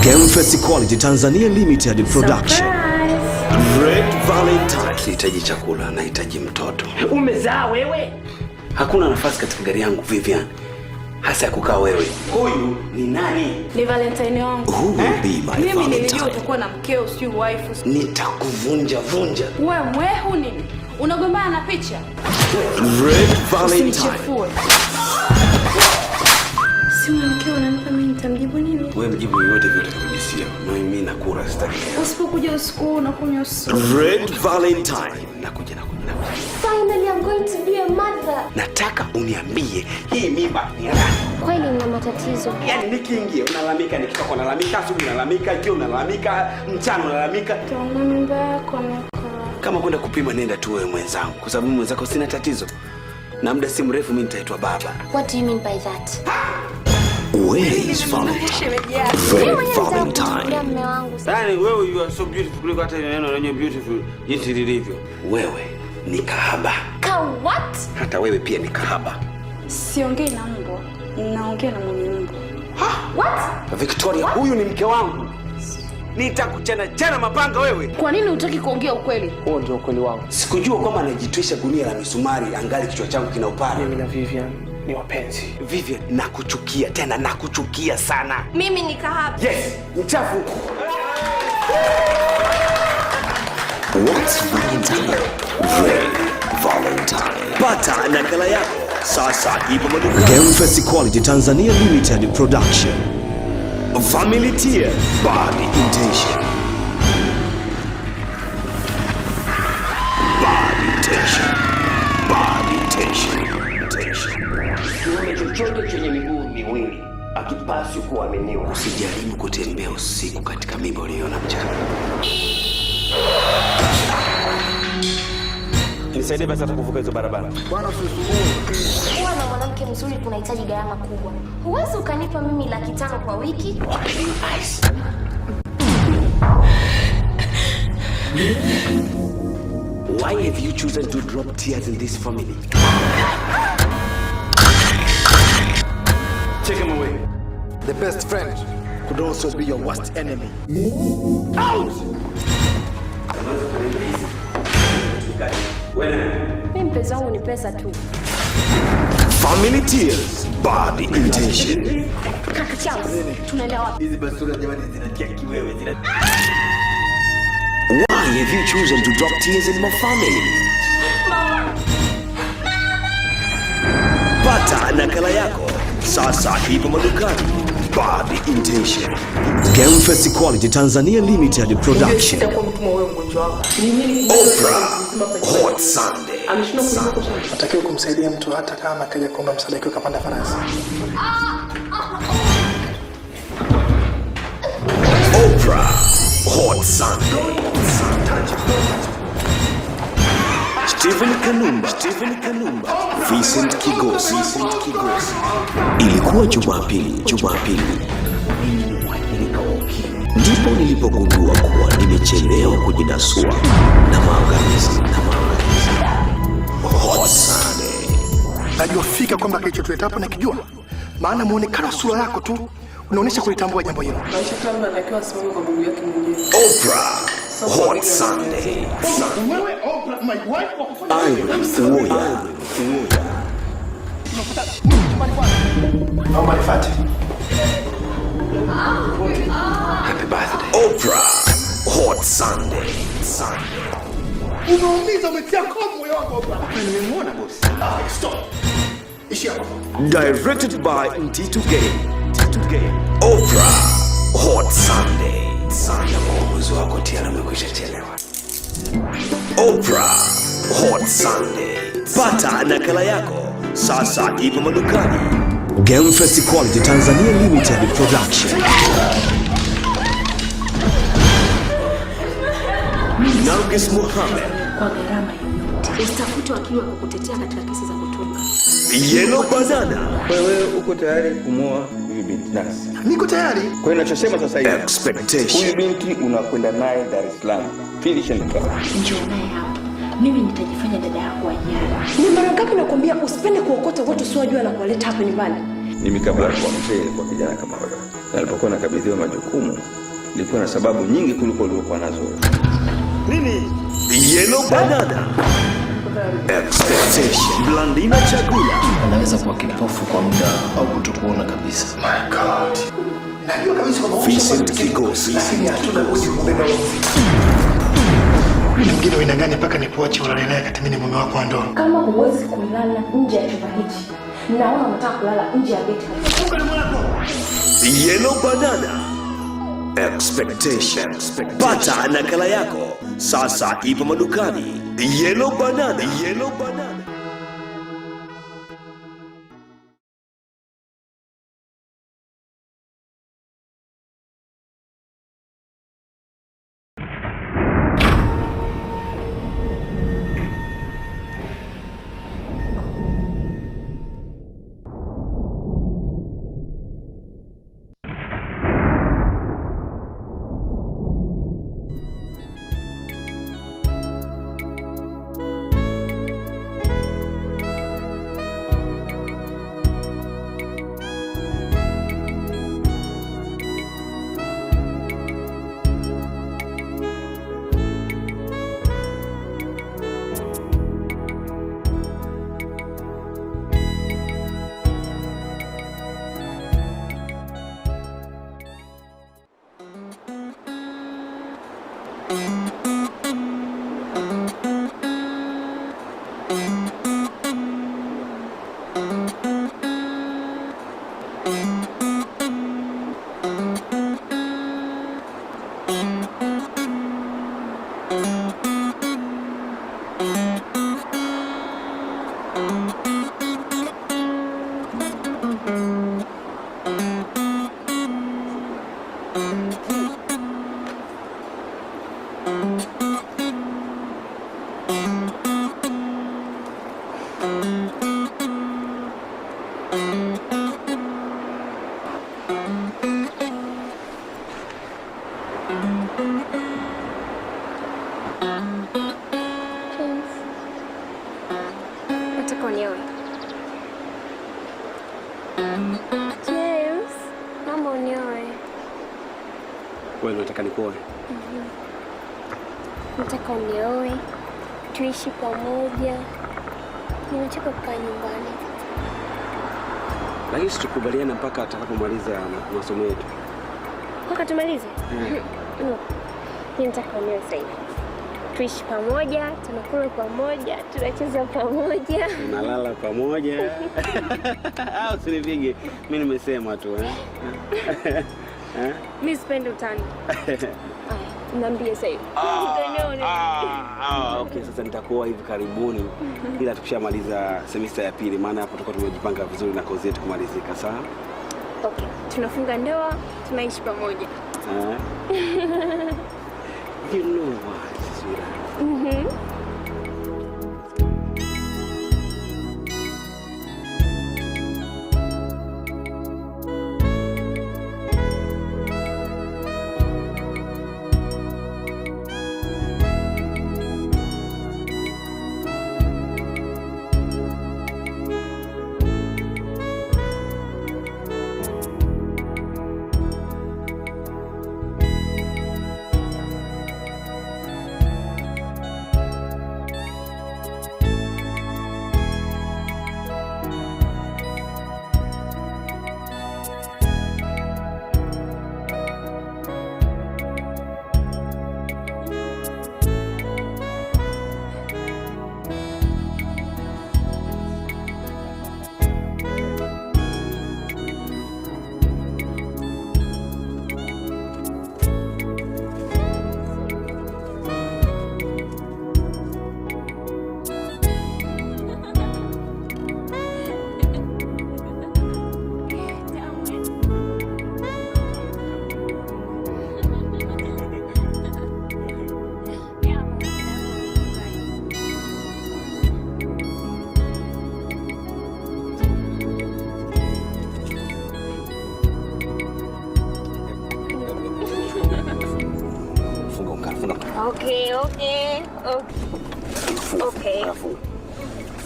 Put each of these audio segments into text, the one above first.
Gemfest Quality Tanzania Limited Production. Red Valentine. Sihitaji chakula, nahitaji mtoto. Umezaa wewe? Hakuna nafasi katika gari yangu Vivian. Hasa ya kukaa wewe. Huyu ni nani? Ni Valentine wangu. Who will be my Valentine? Mimi nilijua utakuwa na mkeo, sio wife. Nitakuvunja vunja. Wewe mwehu nini? Unagombana na picha? Red Valentine. Si mkeo unanipa mimi nitamjibu nini? Wewe mjibu yote vile utakujisia. Mimi nakula sitaki. Usipokuja usiku unakunywa usiku. Red Valentine. Nakuja. Finally I'm going to be a mother. Nataka uniambie hii mimba ni nani? Kweli nina matatizo. Yaani nikiingia unalalamika, nikitoka unalalamika, asubuhi unalalamika, jioni unalalamika, mchana unalalamika. Tuna mimba yako na Kama kwenda kupima nenda tu wewe mwenzangu, kwa sababu mwenzako sina tatizo. Na muda si mrefu mimi nitaitwa baba. What do you mean by that? Where is Valentine? Red Valentine. Yaani wewe you are so beautiful kuliko hata neno lenye beautiful jinsi lilivyo. Wewe ni kahaba. Ka what? Hata wewe pia ni kahaba. siongei na mbwa. Naongea na mwenye mbwa. What? Victoria, huyu ni mke wangu. Nitakuchana mapanga wewe. Kwa nini hutaki kuongea ukweli? Huo ndio ukweli wangu. Sikujua kwamba anajitwisha gunia la misumari angali kichwa changu kina upara. Mimi na Vivian ni wapenzi. Vivian, nakuchukia tena, nakuchukia sana. Mimi ni kahaba. Yes, mchafu. What's Valentine? Red Valentine. Pata nakala yako sasa ipo madukani. Gemfest Quality Tanzania Limited Production. Family Tier Body Intention. Kiumbe chochote chenye miguu miwili akipaswi kuaminiwa. Usijaribu kutembea usiku katika mimba uliyoona mchana. Nisaidie basi kuvuka hizo barabara. Kuwa na mwanamke mzuri kunahitaji gharama kubwa. Huwezi ukanipa mimi 500,000 kwa wiki? Why have you chosen to drop tears in this family? Take him away. The best friend could also be your worst enemy. Out! Mimi mpenzi wangu ni pesa tu. Family Tears Body Intention. Kaka Charles, tunaenda wapi? Hizi basura jamani zinatia kiwewe zina. Why have you chosen to drop tears in my family? Pata nakala yako sasa ipo madukani. Body Intention. Gemfest Quality Tanzania Limited Production. Oprah Hot Sunday. Natakiwa kumsaidia mtu hata kama kaja kuomba msaada akiwa kapanda farasi. Oprah Hot Sunday. Stephen Kanumba. Vincent Kigosi. Ilikuwa Jumapili. Ndipo nilipogundua kuwa nimechelewa kujinasua na maangamizi. Hot Sunday. Najua fika kwamba kilichotuleta hapa nakijua. Maana muonekano sura yako tu unaonyesha kulitambua jambo hilo. Oprah Hot Sunday. Wewe Oprah, my wife wa kufanya Naomba nifuate. Happy birthday. Oprah Hot Sunday. Unaumiza umetia komo moyo wako Oprah. Nimemuona boss. Stop. Ishi hapo. Directed by Mtito Game. Oprah Hot Sunday. Sana uamuzi wako tena umekwisha chelewa. Oprah Hot Sunday. Pata nakala yako sasa ipo madukani. Gemfest Quality Tanzania Limited Production. Nargis Mohamed. Kwa gharama yoyote. Usitafute wakili wa kukutetea katika kesi za kutunga. Yellow Banana. Wewe uko tayari kumoa huyu binti nasi? Niko tayari. Kwa hiyo ninachosema sasa hivi, Expectation. huyu binti unakwenda naye Dar es Salaam. Finish and come. Njoo naye hapa. Mimi nitajifanya dada yako wa nyara. Ni mara ngapi nakwambia usipende kuokota watu usiojua na kuwaleta hapa nyumbani? Mimi kabla ya kuwa mzee kwa kijana kama wewe. Na nilipokuwa nakabidhiwa majukumu, nilikuwa na sababu nyingi kuliko uliokuwa nazo. Nini? Yellow banana. Expectation. Blandina Chagula. Anaweza kuwa kipofu kwa muda au kutokuona kabisa. My God. Najua kabisa kwamba Vincent Kigosi. lakini hatuna budi kubeba mzigo. Mwingine uinang'anya mpaka nikuache ulale naye kati mimi ni mume wako wa ndoa. Kama huwezi kulala nje ya chumba hichi, naona unataka kulala nje ya beti. Yellow banana. Expectation. Pata nakala yako sasa ipo madukani. Yellow banana. Yellow banana. Nataka unioe. James, mama unioe. Wewe unataka nikuoe? Nataka unioe. Tuishi pamoja. Nimechoka kukaa nyumbani. Lakini situkubaliana mpaka atakapomaliza masomo yetu. Mpaka tumalize? Nataka unioe sasa hivi. Tuishi pamoja, tunakula pamoja, tunacheza pamoja, tunalala pamoja. Au sinipige. Mimi nimesema tu Mimi sipendi utani. Niambie sasa hivi. Okay, sasa nitakuoa hivi karibuni. Ila tukishamaliza semester ya pili, maana hapo tutakuwa tumejipanga vizuri na kozi yetu kumalizika, sawa? Okay, tunafunga ndoa, tunaishi pamoja. You know what, sweetheart?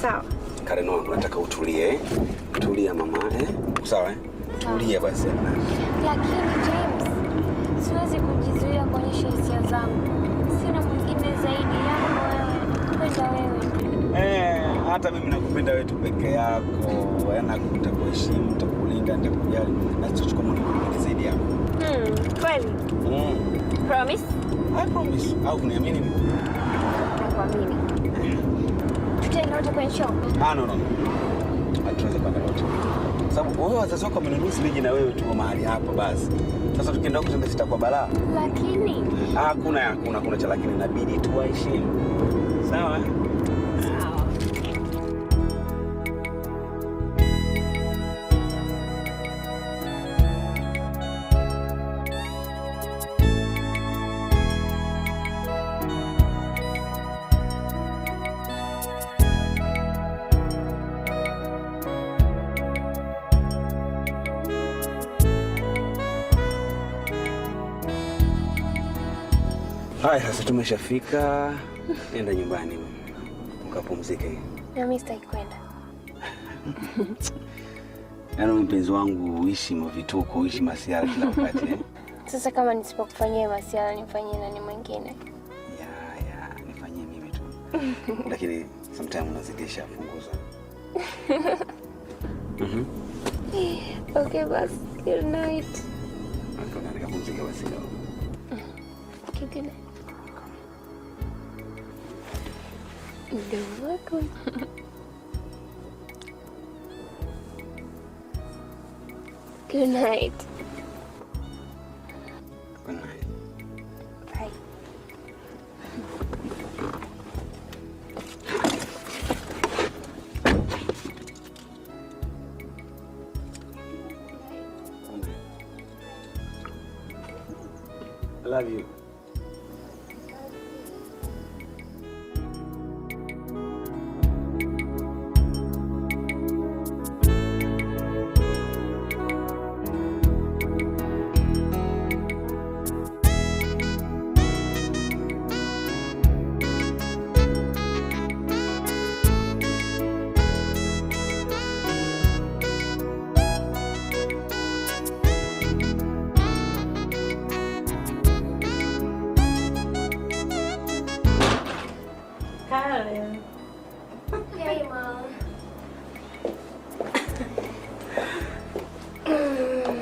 Sawa. Karen wangu, nataka utulie. Tulia mama, sawa tulia basi. Lakini James, siwezi kujizuia kuonyesha hisia zangu. Sina mwingine zaidi yako wewe. Kwenda wewe. Hata mimi nakupenda wewe tu peke yako. Nitakuheshimu, nitakulinda, nitakujali. Na chochote kama unakupenda zaidi yako. Kweli? Promise? I promise. Au kuniamini mimi? Nakuamini. Tutaenda wote kwenye show? No. Hatuwezi kwenda wote. Sababu wewe wazazi wako wamenunusi nije na wewe tu mahali hapa basi. Sasa tukienda huko tena sitakuwa balaa. Lakini Hakuna cha lakini, inabidi tuwaheshimu. Sawa? Sawa. Haya, sasa tumeshafika. Nenda nyumbani ukapumzike. Na mimi sitaki kwenda. Yaani mpenzi wangu, uishi mavituko, uishi masiara kila wakati Sasa kama nisipokufanyia masiara nifanyie nani mwingine? Ya, nifanyie mimi tu. Lakini sometimes unazidisha, punguza. Okay, basi. Good night. Nenda nikapumzike basi leo. Good night. You're welcome. Good night. Good night. Bye. I love you. Hey, Mom.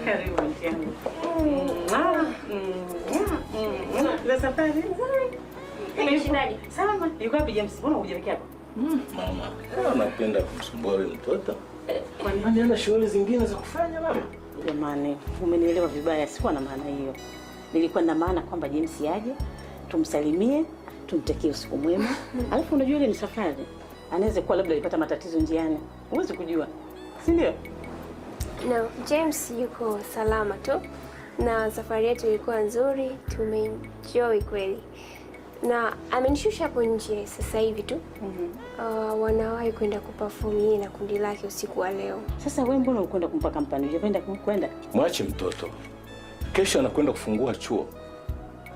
Karibu mtiangu. La safari nzuri. Umeshindaje? Salama. Yuko wapi James? Mbona hujaelekea hapo? Mama, kama napenda kumsumbua yule mtoto. Kwani ana shughuli zingine za kufanya mama? Jamani, umenielewa vibaya, sikuwa na maana hiyo. Nilikuwa na maana kwamba James aje, tumsalimie, tumtakie usiku mwema. Alafu unajua ile ni safari. Anaweza kuwa labda alipata matatizo njiani. Huwezi kujua. Si ndio? No, James yuko salama tu. Na safari yetu ilikuwa nzuri, tumeenjoy kweli. Na amenishusha hapo nje sasa hivi tu. Wanawahi kwenda kuperform yeye na kundi lake usiku wa leo. Sasa wewe mbona ukwenda kumpa kampani? Unapenda kwenda? Mwache mtoto. Kesho anakwenda kufungua chuo.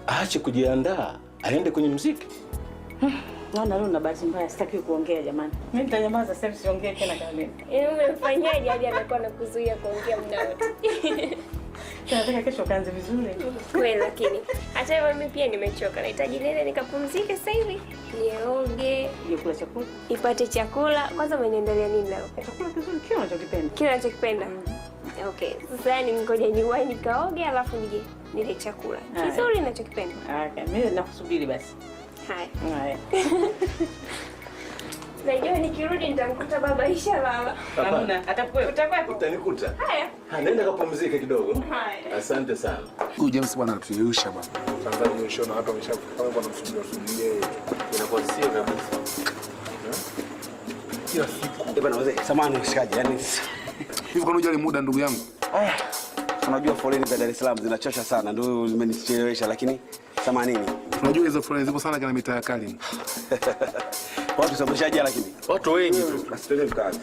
Aache kujiandaa, aende kwenye muziki. Naona leo na bahati mbaya, sitaki kuongea jamani. Mimi nitanyamaza sasa, siongee tena kama mimi. Umemfanyaje hadi anakuwa anakuzuia kuongea muda wote? Nataka kesho kaanze vizuri. Kweli, lakini hata hivyo mimi pia nimechoka. Nahitaji nene nikapumzike sasa hivi. Nioge, Kula chakula. nipate chakula. Kwanza umeniandalia nini leo? Chakula kizuri kile unachokipenda. Kile unachokipenda? Okay. Sasa yani ngoja niwahi nikaoge alafu nije nile chakula. Kizuri ninachokipenda. Okay, mimi nakusubiri basi. Haya. Najua nikirudi nitamkuta baba ishalala. Hamna, atakuwa utakuwa. Utanikuta. Haya. Nenda kapumzike kidogo. Haya. Asante sana. Huyu James bwana anatuyusha bwana. Tanzania yusha na watu wameshafika kama bwana msubiria yeye. Inakuwa sio kabisa. Kila siku. Bwana wazee, samahani mshikaji, yani hivi kwa nini muda ndugu yangu? Unajua foleni za Dar es Salaam zinachosha sana, ndio zimenichelewesha, lakini samanini. Unajua hizo foleni zipo sana kana mitaa kali. Watu sababishaje lakini? Watu wengi tu. Basi twende tukaanze.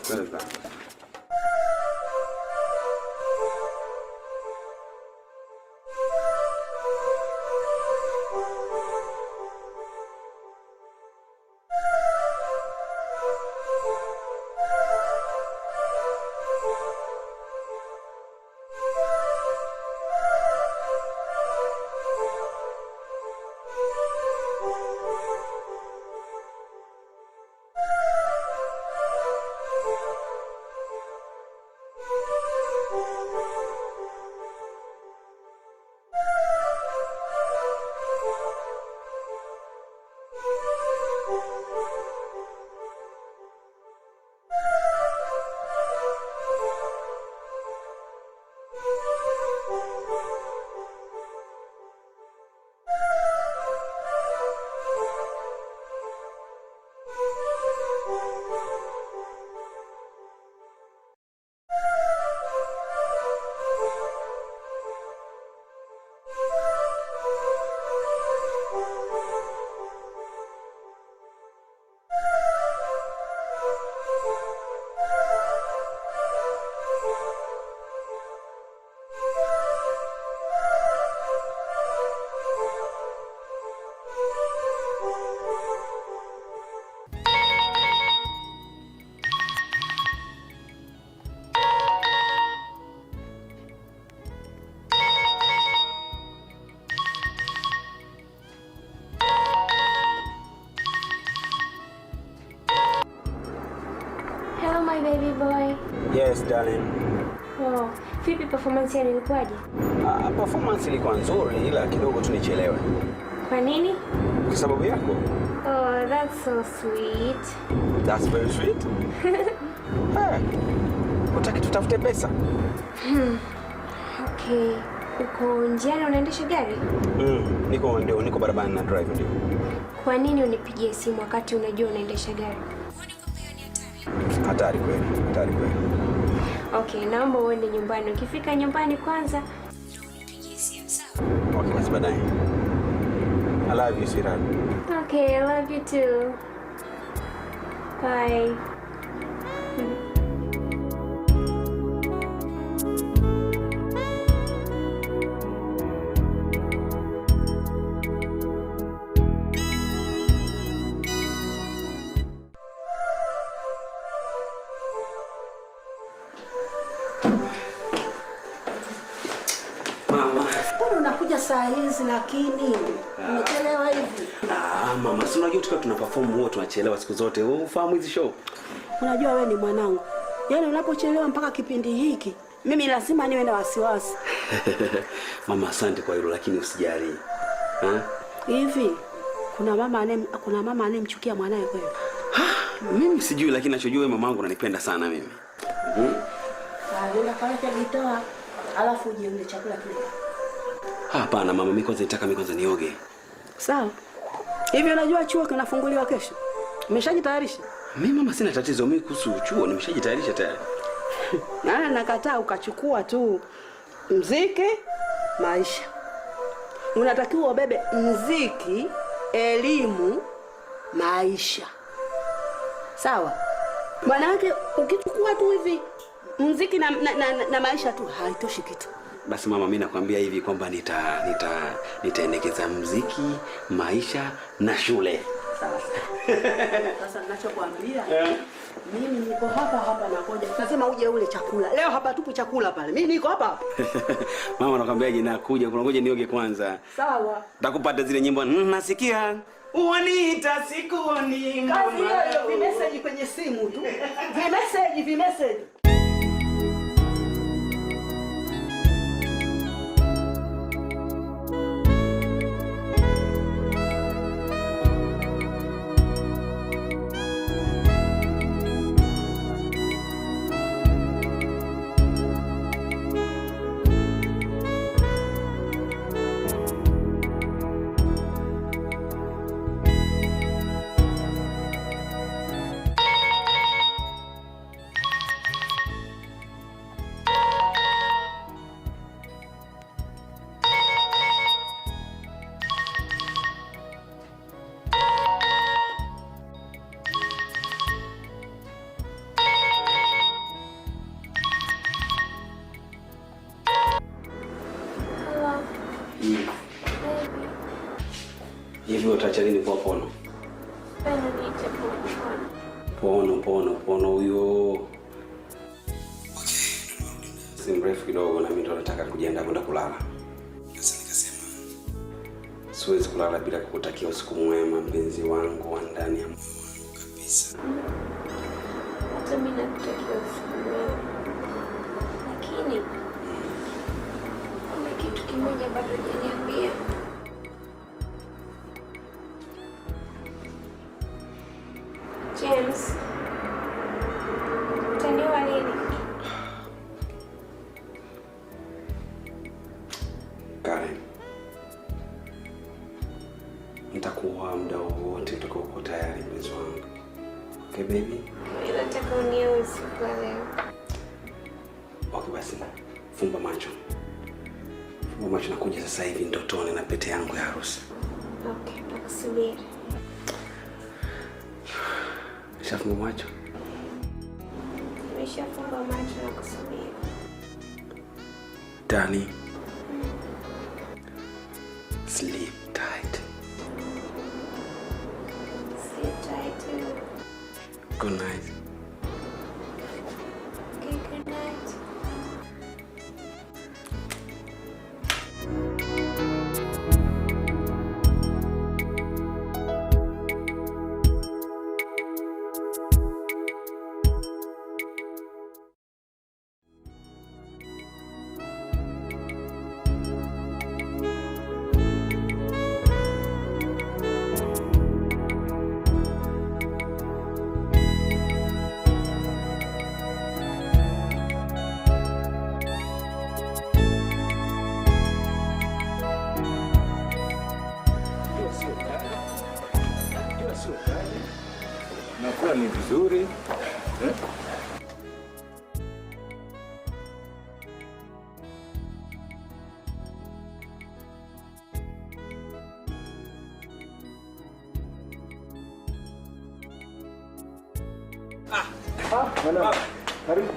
Yes, darling. Oh, vipi performance yenu ilikuwaje? Performance ilikuwa nzuri ila kidogo tu nichelewe. Kwa nini? Kwa sababu yako. Oh, that's so sweet. That's very sweet. Unataka tutafute pesa? Okay. Uko njiani unaendesha gari? Niko barabarani na drive ndio. Kwa nini unipigie simu wakati unajua unaendesha gari? Hatari kweli. Okay, naomba uende nyumbani. Ukifika nyumbani kwanza unipigie simu, sawa? Okay, basi baadaye. I love you, sweetheart. Okay, I love you too. Bye. Mbona unakuja saa hizi lakini umechelewa hivi? Mama, si unajua tukiwa tuna perform wote tunachelewa siku zote. Wewe ufahamu hizi show? Unajua wewe ni mwanangu. Yaani unapochelewa mpaka kipindi hiki, mimi lazima niwe na wasiwasi. Mama, asante kwa hilo lakini usijali. Hivi kuna mama anemchukia mwanae kweli? Mimi sijui lakini nachojua mamangu ananipenda sana mimi. Nenda pale kujitoa, alafu ujiende chakula kile. Hapana mama, mimi kwanza nioge. Sawa. Hivi unajua chuo kinafunguliwa kesho? Umeshajitayarisha? Mimi mama sina tatizo mimi kuhusu chuo, nimeshajitayarisha tayari. Nakataa ukachukua tu muziki, maisha. Unatakiwa ubebe muziki, elimu, maisha. Sawa? Maanake ukichukua tu hivi muziki na maisha tu haitoshi kitu. Basi mama, mimi nakwambia hivi kwamba nitaendekeza muziki, maisha na shule. Sasa ninachokuambia, mimi niko hapa nakoja. Lazima uje ule chakula. Leo hapa tupo chakula pale. Mimi niko hapa. Mama, nakwambiaje nakuja. Kuna ngoja nioge kwanza. Sawa. Takupata zile nyimbo nasikia. Uaniita sikuoni mama. Kazi hiyo vimessage kwenye simu tu. Vimessage. Hivi utaacha nini kwa Pono? Pono huyo. Okay, si mrefu kidogo na mimi ndo nataka kujiandaa kwenda kulala. Sasa nikasema siwezi kulala bila kukutakia usiku mwema mpenzi wangu wa ndani ya moyo wangu kabisa. Hata mimi nakutakia usiku mwema. Lakini kuna kitu kimoja bado hujaniambia. James, utaniua lini? Karen, nitakuwa muda wowote utakapokuwa tayari mpenzi wangu. Okay baby? Nataka uniue usiku wa leo. Okay basi, fumba macho. Nakuja sasa hivi ndotoni na pete yangu ya harusi. Okay, nakusubiri. Shafumba macho. Nimeshafumba macho na kusubiri. Dani. Sleep tight. Sleep tight too. Good night. nyumbani vizuri. Mwanangu, karibu.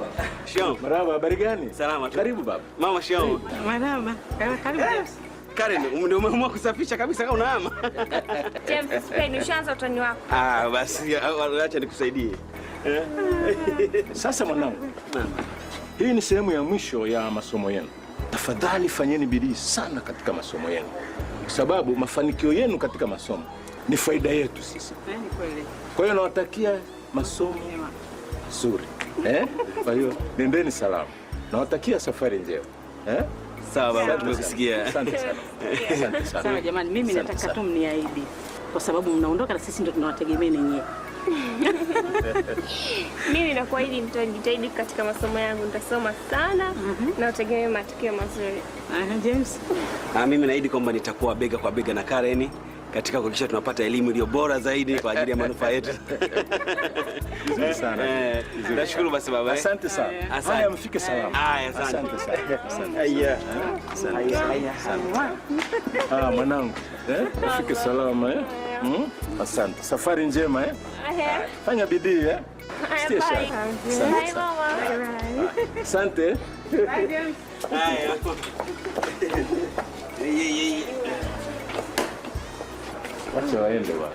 Shikamoo. Marhaba, habari gani? Salama tu. Karibu baba. Mama, shikamoo. Marhaba. Karibu James. Karen, ndio umeamua kusafisha kabisa kama unaama. James, sipendi ushaanza utani wako. Basi acha nikusaidie. Sasa mwanangu, hii ni sehemu ya mwisho ya masomo yenu. Tafadhali fanyeni bidii sana katika masomo yenu, kwa sababu mafanikio yenu katika masomo ni faida yetu sisi. Kwa hiyo nawatakia masomo mazuri. Kwa hiyo nendeni salama. Nawatakia safari njema. Sawa baba, tumekusikia. Asante sana. Asante sana. Sawa jamani, mimi nataka tu mniahidi, kwa sababu mnaondoka na sisi ndio tunawategemea ninyi. Mimi nakuahidi nitajitahidi katika masomo yangu, nitasoma sana na utegemee matokeo mazuri. James. Mimi naahidi kwamba nitakuwa bega kwa bega na Karen katika kuhakikisha tunapata elimu iliyo bora zaidi kwa ajili ya manufaa yetu. Vizuri sana. Nashukuru basi baba. Asante sana. Haya, mfike salama. Asante sana. Haya. Mwanangu, mfike salama. Asante. Safari njema. Fanya bidii. Bye mama. Asante. Wacha waende bwana.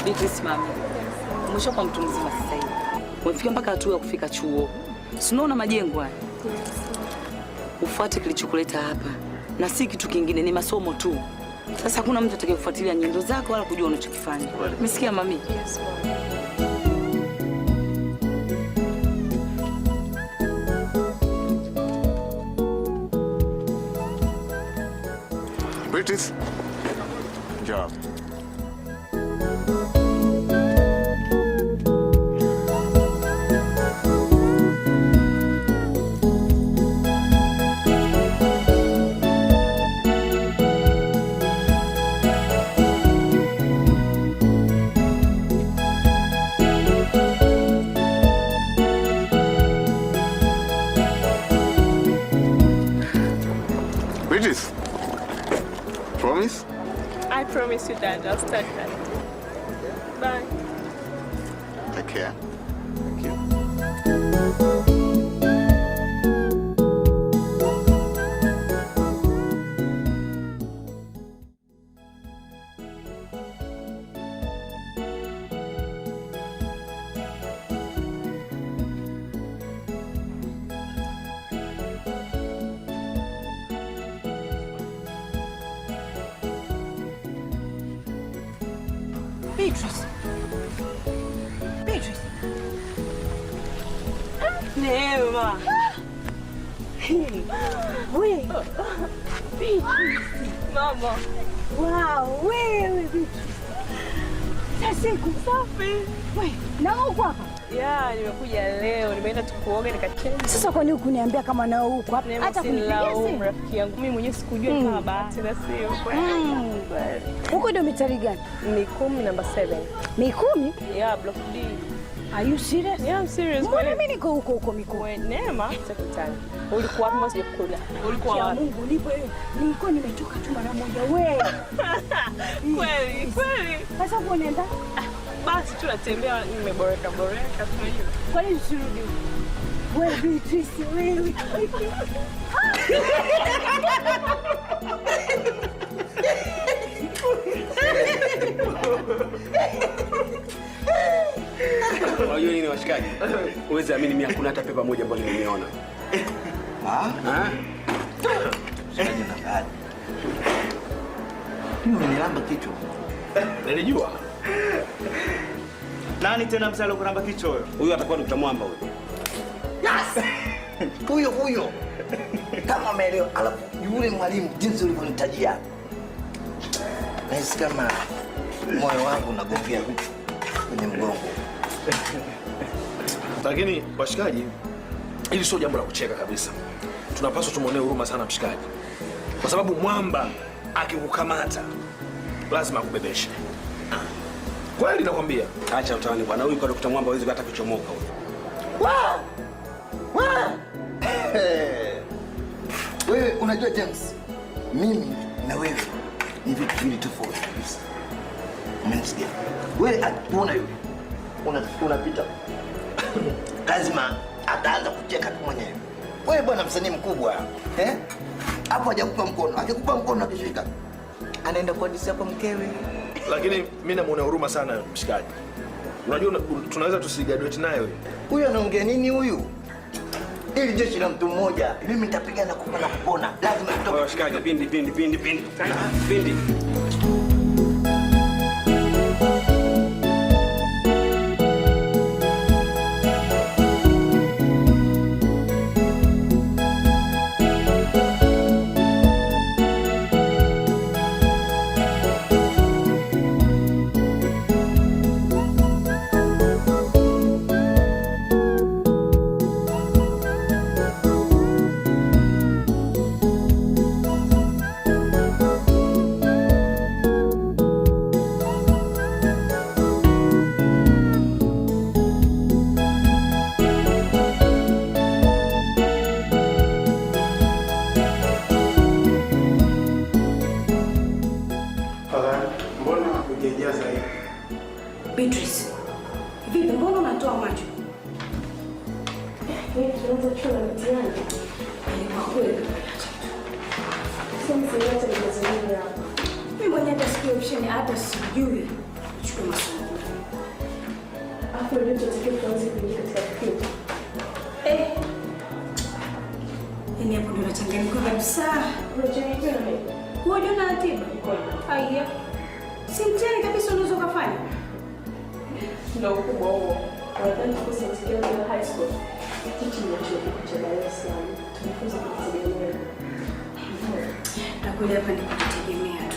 Beatrice mami, umeshakuwa mtu mzima sasa hivi. Umefika mpaka hatua ya kufika chuo. Si unaona majengo haya? Ufuate kilichokuleta hapa. Na si kitu kingine, ni masomo tu. Sasa hakuna mtu atakayefuatilia nyendo zako wala kujua unachokifanya. Umesikia mami? Yes, mama. British. Job. British. Promise? I promise you, Dad. I'll start that. Bye. Take care. Thank you. Beatrice. Beatrice. Neema. Wewe. Beatrice. Mama. Wow, wewe Beatrice. Sasa uko safi. Wewe, na uko hapa? Ya, nimekuja leo. Nimeenda tu kuoga nikachemka. Sasa kwa nini kuniambia kama na uko hapa? Hata kunipigia simu rafiki yangu. Mimi mwenyewe sikujua kama bahati na sio kweli. Huko ndio mitari gani? Mikumi number 7. Mikumi? Yeah, block D. Are you serious? Yeah, I'm serious. Mbona mimi niko huko Mikumi? Wewe Neema, sikutani. Ulikuwa wapi mbona sijakukuta? Ulikuwa wapi? Mungu, nilikuwa nimetoka tu mara moja wewe. Kweli. Sasa unaenda? Basi tu natembea nimeboreka tunajua. Kwa nini usirudi? Wewe Beatrice, wewe. Unajua nini washikaji? Uweze amini mimi hakuna hata pepa moja ambayo nimeona. Sasa na gani? Mimi nilamba kichwa. Nilijua. Nani tena msalo kuramba kichwa huyo? Huyo atakuwa Dr. Mwamba huyo. Yes! Huyo. Kama umeelewa, alafu yule mwalimu jinsi ulivyonitajia. Nahisi kama moyo wangu unagongia huko kwenye mgongo. Lakini washikaji, hili sio jambo la kucheka kabisa. Tunapaswa tumuonee huruma sana mshikaji. Kwa sababu mwamba akikukamata lazima akubebeshe. Kweli nakwambia. Acha utawani bwana, huyu kwa Dr. Mwamba hawezi hata kuchomoka huyo. Wow! Wewe unajua James, mimi na wewe ni vitu vili tofauti kabisa. Umenisikia? Wewe atuona yule. Unapita. Lazima ataanza kucheka tu mwenyewe. Wewe bwana msanii mkubwa. Hapo hajakupa mkono. Akikupa mkono akishika, anaenda kwa disi hapa mkewe. Lakini mimi namuona huruma sana mshikaji. Unajua tunaweza tusigraduate naye huyu. Huyu anaongea nini huyu? Ili jeshi la mtu mmoja, mimi nitapigana kufa na kupona. Lazima tutoke. Washikaji, pindi. Beatrice, vipi mbona unatoa macho? Tunaanza kuchora mtihani. Kwa kweli. Sasa hata nimezungumza hapa. Mimi mwenyewe hata sikio option hata sijui. Chukua masomo. Hapo ndio tutatakiwa tuanze kuingia katika kipindi. Yaani hapo ndio nachanganyika kabisa. Unachanganyikiwa na nini? Huo ndio na ratiba. Haya. Si mtihani kabisa unaweza kufanya. Ndio ukubwa huo. Nadhani tuko St. High School. Teaching ya chuo kikuu cha Dar es Salaam. Tunafunza kujitegemea. Takuja hapa ni kujitegemea tu.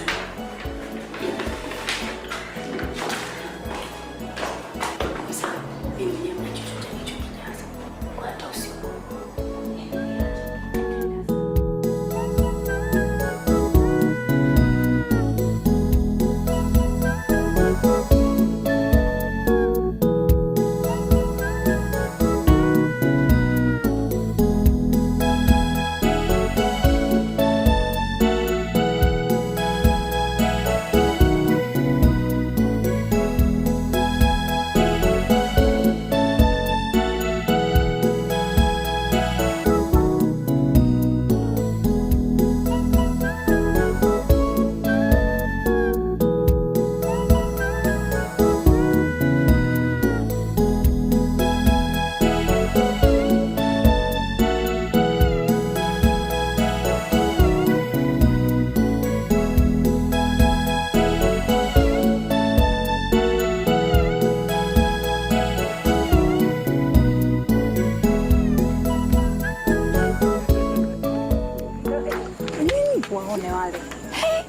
Waone wale. Hey!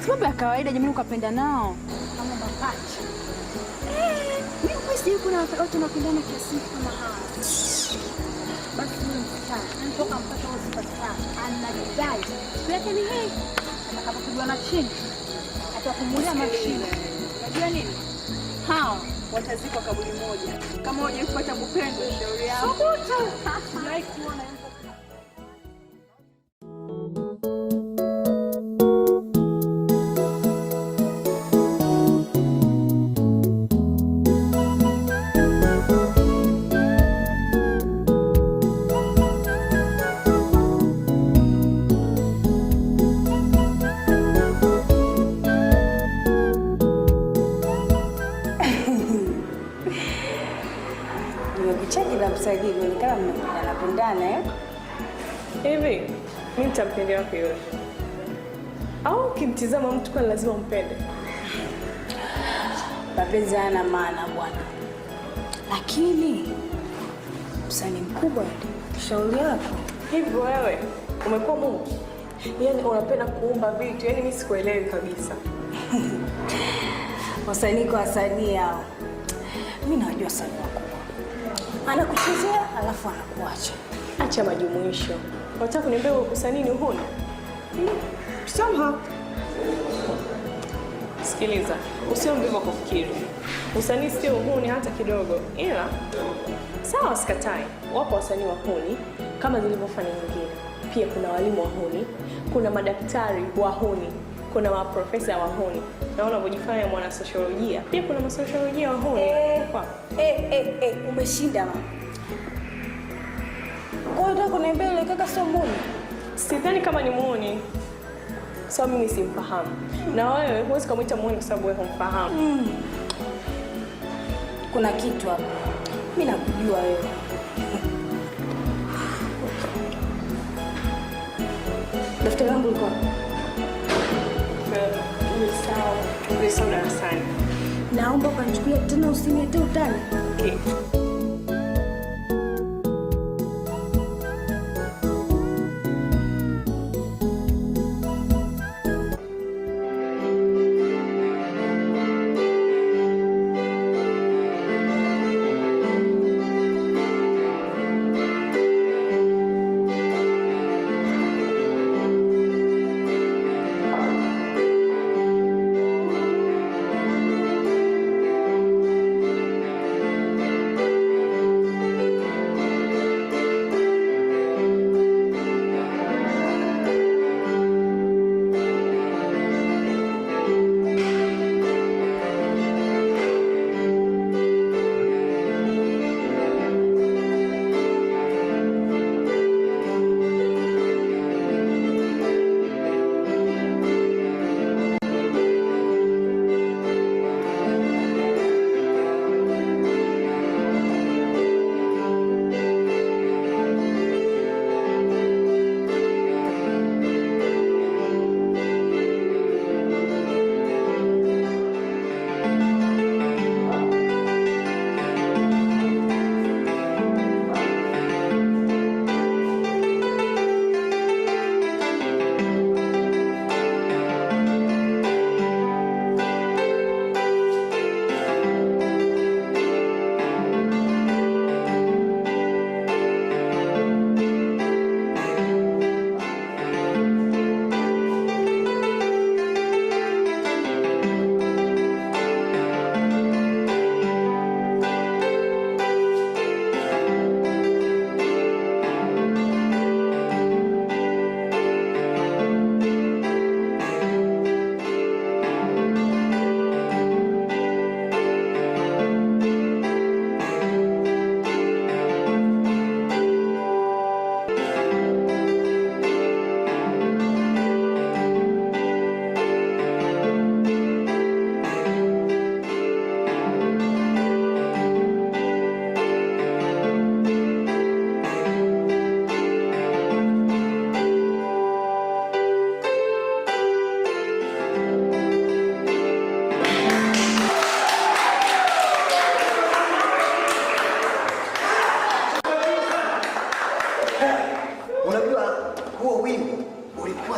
Sababu ya kawaida jamani ukapenda nao. Kama mapacha. Mimi kwesi kuna watu wanapendana kiasi kama hawa. Basi mimi mtata. Nitoka mpaka usipata. Anadai. Yake ni hii. Atakapopigwa na chini. Atakumulia mashine. Unajua nini? Hao watazikwa kaburi moja. Kama hujafuata kupenda shauri yao. Subutu. Like kuona hivi, mimi nitampendea wapi yule? Au kimtizama mtu kwa lazima umpende? Mapenzi hayana maana bwana. Lakini msanii mkubwa shauri yako. Hivi wewe umekuwa Mungu? Yaani unapenda kuumba vitu, yaani mimi sikuelewi kabisa. Wasanii kwa wasanii hao. Mimi najua wasanii wako. Anakuchezea alafu anakuacha. Acha majumuisho. Unataka kuniambia usanii ni uhuni? Somehow. Sikiliza, usio mvivu wa kufikiri. Usanii sio uhuni hata kidogo. Ila sawa, sikatai. Wapo wasanii wahuni kama zilivyofanya nyingine. Pia kuna walimu wahuni, kuna madaktari wahuni, kuna maprofesa wahuni. Na unavyojifanya mwana sosiolojia, pia kuna masosiolojia wahuni. Umeshinda mama. Kwa hiyo kuniambia yule kaka sio muone? Sidhani kama ni muone. Sababu mimi simfahamu. Na wewe huwezi kumuita muone kwa sababu wewe humfahamu. Kuna kitu hapo. Mimi nakujua wewe. Daftari langu liko. Ni sawa darasani. Naomba ukanichukulia tena usiniete utani. Okay.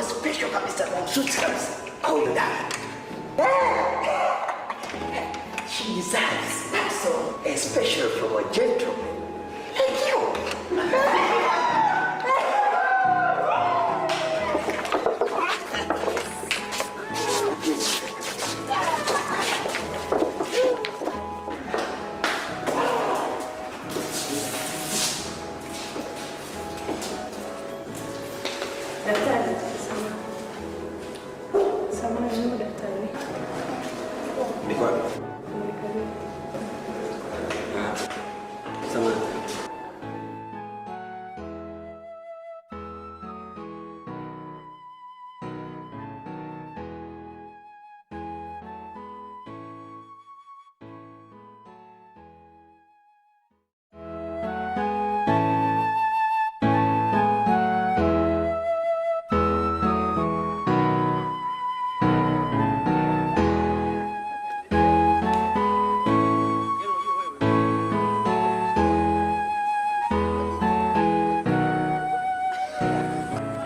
wa special kabisa, mahususi kabisa kwa huyu dada. She deserves also a special from a gentleman like you. Daktari. Samahani daktari. Ni kwapi? Samahani.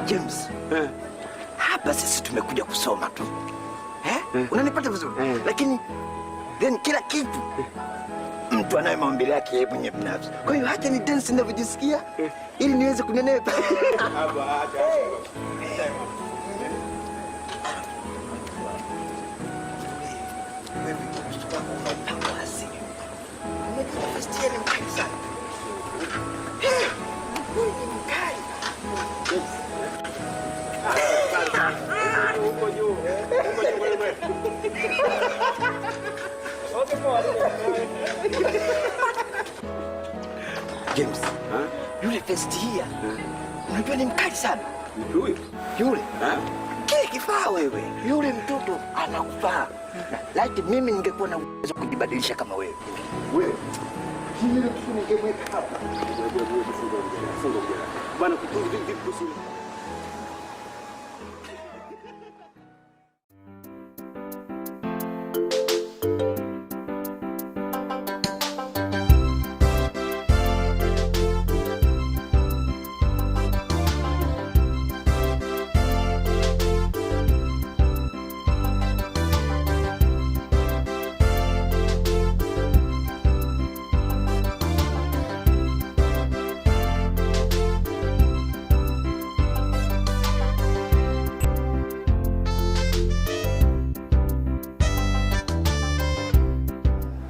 James, hapa sisi tumekuja kusoma tu. Unanipata vizuri? Lakini then kila kitu mtu anayo maumbile yake yeye mwenyewe binafsi. Kwa hiyo hata ni dance ninavyojisikia ili niweze kunenepa. James, yule first here, unajua ni mkali sana. Yule? Kile kifaa wewe, yule mtoto anakufaa. Lakini mimi ningekuwa na uwezo kujibadilisha kama wewe. Wewe. Yule mtoto ningemweka hapa. Bwana kutungi vipi kusudi?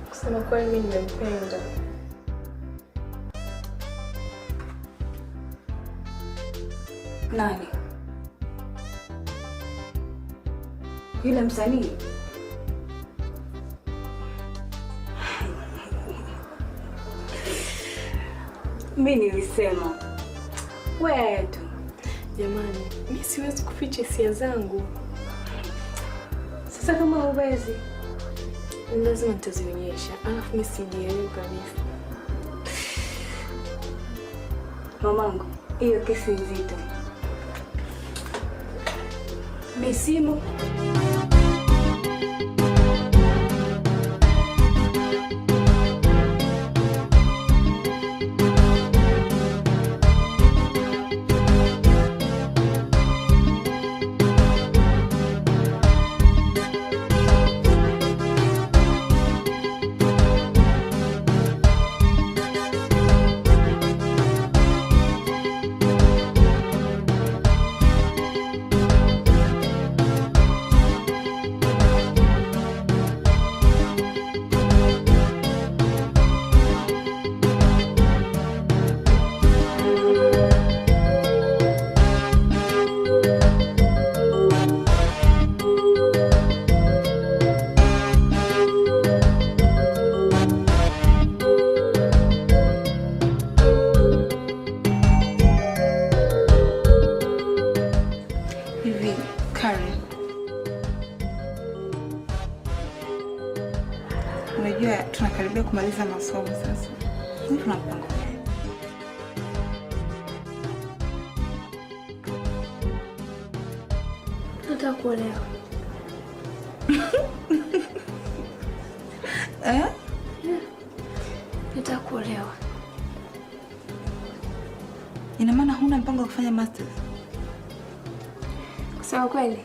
Kusema kweli mimi nimempenda. Nani? Yule msanii? Mimi nilisema wewe tu. Jamani, mimi siwezi kuficha hisia zangu. Sasa kama huwezi, lazima nitazionyesha. Alafu mimi sijielewi kabisa. Mamangu, hiyo kesi nzito. Misimu. Unajua tunakaribia kumaliza masomo sasa. Ni tuna mpango gani? Nataka kuolewa. Nataka kuolewa. Ina maana huna mpango wa kufanya masters? Sawa kweli?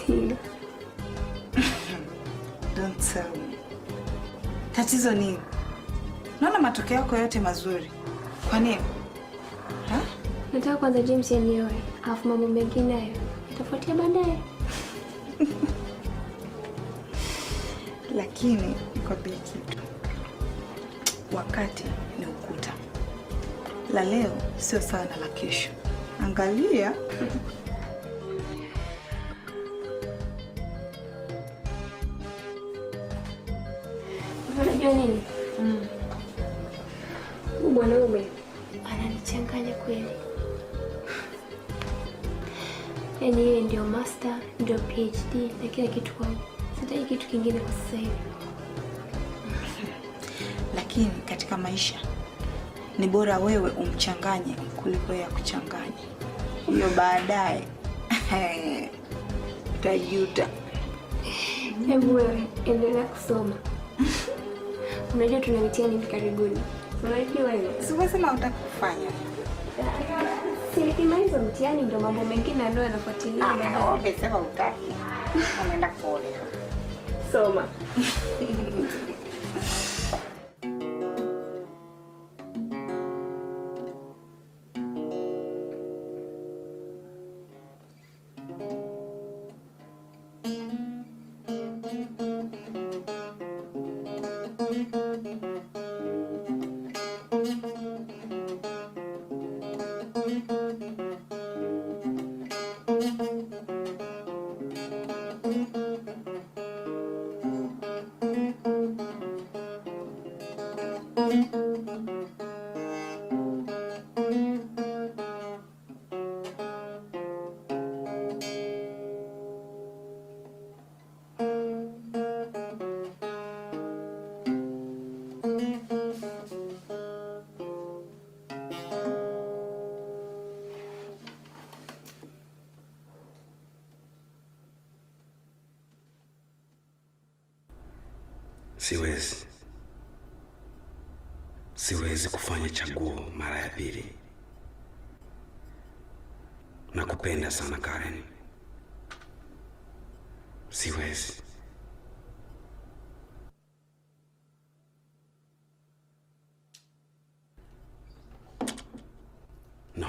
Sio. Don't tell me. Tatizo nini? Naona matokeo yako yote mazuri. Kwa nini? Ha? Nataka kwanza James anioe, alafu mambo mengine hayo yatafuatia baadaye. Lakini nikwambie kitu. Wakati ni ukuta. La leo sio sawa na la kesho. Angalia. Unajua nini? Mwanaume ananichanganya kweli. Yaani yeye ndio master, ndio PhD na kila kitu kwangu. Sitaki kitu kingine kwa sasa hivi. Lakini katika maisha ni bora wewe umchanganye kuliko yeye kuchanganya. Hiyo baadaye utajuta. Hebu wewe endelea kusoma. Unajua tuna mitihani hivi karibuni. Unajua wewe. Siwezi utakufanya. Nikimaliza mtihani ndio mambo mengine ndio yanafuatilia baadaye. Umesema utaki. Unaenda kuolewa. Soma. Siwezi kufanya chaguo mara ya pili. Nakupenda sana Karen. Siwezi. No.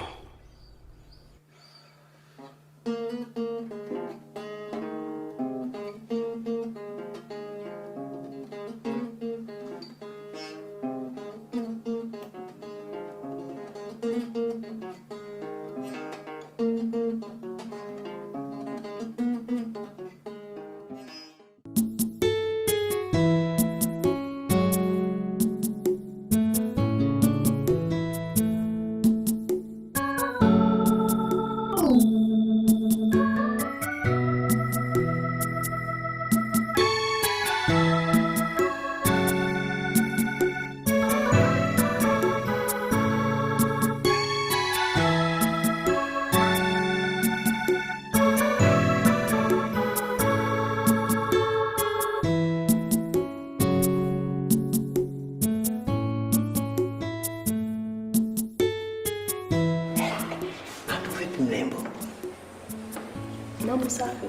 Mambo safi.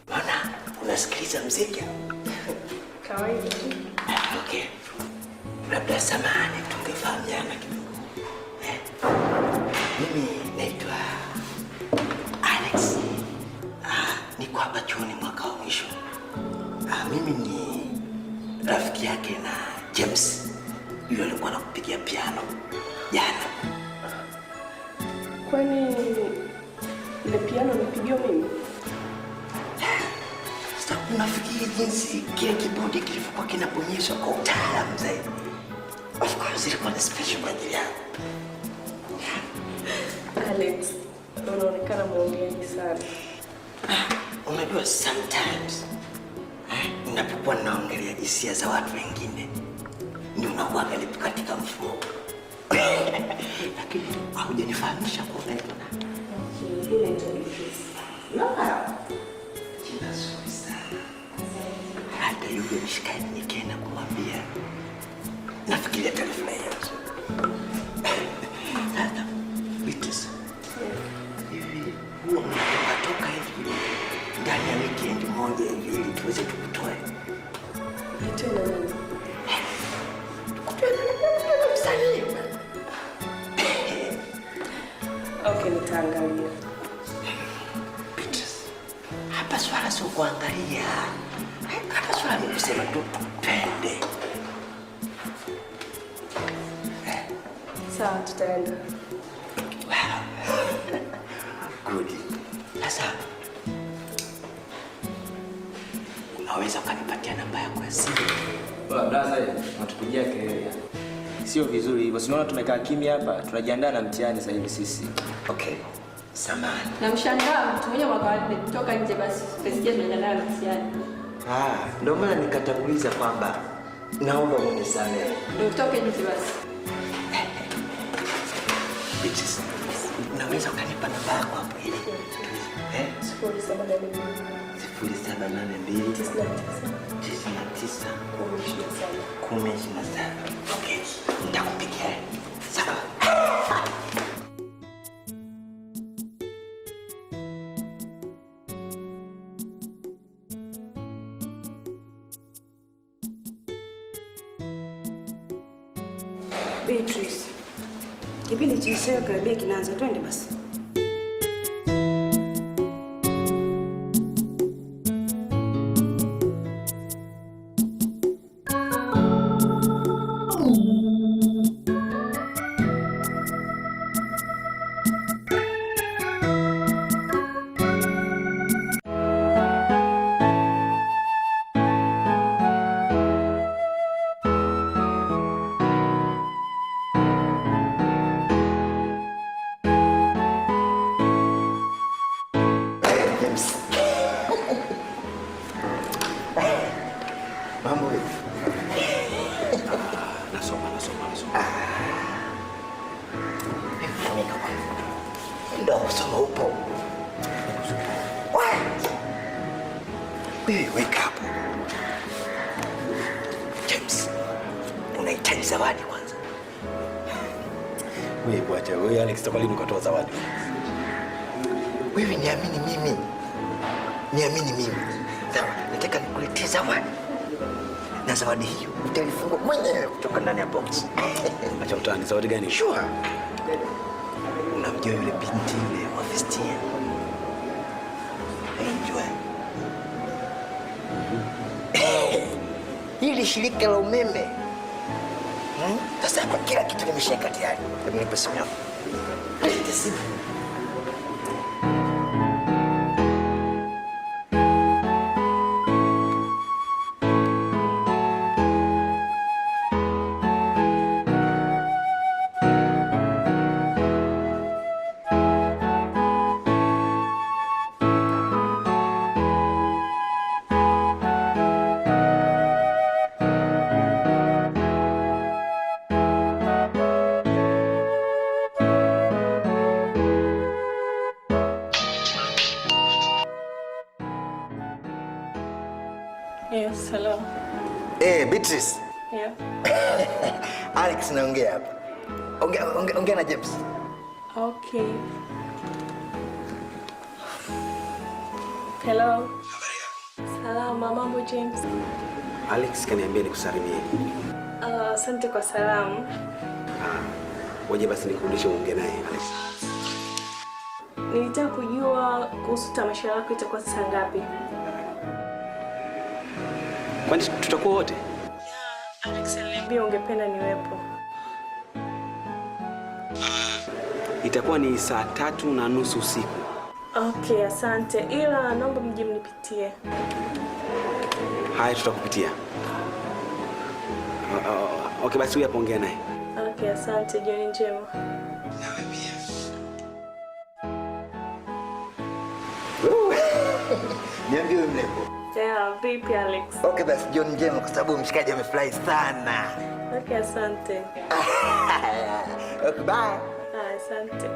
Bwana, unasikiliza muziki? Kawaida tu. Okay. Labda samahani tungefahamiana kidogo. Mimi naitwa Alex. Niko hapa chuoni mwaka wa mwisho. Mimi ni rafiki yake na James. Yule alikuwa anakupigia piano jana. Kwani ile piano nipigiwa mimi? Sasa unafikiri jinsi kile kibodi kilivyokuwa kinabonyezwa kwa utaalamu zaidi? Of course ilikuwa ni special kwa ajili yangu. Alex, unaonekana mwongeaji sana. Unajua sometimes ninapokuwa naongelea hisia za watu wengine ndio unakuwa nipo katika mfumo. Lakini haujanifahamisha kwa unaitwa nani? Ile ndio Jina zuri sana. Hata yule mshikaji nikienda kumwambia nafikiria atalifurahia. Sasa, Beatrice, hivi moja hivi ili tuweze kukutoa. Nitoe na nini? Okay, nitaangalia. Hapa swala sio kuangalia. Hapa swala ni kusema tu twende. Sawa, tutaenda. Good. Sasa unaweza ukanipatia namba yako ya simu? Brother, natupigia kelele. Sio vizuri hivyo. Sinaona tumekaa kimya hapa, tunajiandaa na mtihani sasa hivi sisi. Okay. Samahani. Na mshangaa mtu mwenye mwaka wa 4 kutoka nje basi pesikia tunajiandaa na mtihani. Ndio maana nikatanguliza kwamba naomba unisamehe. Ndio toke nje basi. Bitches. Unaweza ukanipa namba yako hapo ile? 0782 99 Okay. Nitakupigia. Sawa. Beatrice. Kipindi cha sasa karibia kinaanza, twende basi. Mambo vipi? Nasoma. Ndio kusoma upo. Wewe wake up. James, unahitaji zawadi kwanza. Wewe bwacha, wewe Alex toka lini ukatoa zawadi? Wewe niamini mimi. Sawa, nataka nikuletee zawadi. Na zawadi hiyo utalifungua mwenyewe kutoka ndani ya box. Acha utani, zawadi gani? Sure. Unamjua yule binti yule wa Festina? Enjoy. Hili shirika la umeme. Sasa kwa kila kitu nimeshika tayari. Hebu nipe simu yako. Nipe simu. Yes, hello. Beatrice. Yeah. Alex naongea hapa. Ongea na James. Okay. Hello. Salama, mambo James. Alex kaniambia nikusalimie. Asante kwa salamu. Waje basi nikurudishe uongee naye Alex. Nilitaka kujua kuhusu tamasha lako itakuwa saa ngapi? Kwani tutakuwa wote? Alex aliniambia ungependa niwepo. Itakuwa ni saa 3:30 usiku. Okay, asante. Ila naomba mje mnipitie. Haya, tutakupitia. Okay, basi wewe ongea naye. Okay, asante. Jioni njema. Nawe pia. Niambie mlembo. Yeah, vipi Alex? Okay, basi jioni njema kwa sababu mshikaji amefurahi sana. Okay, asante. Okay, bye. Asante.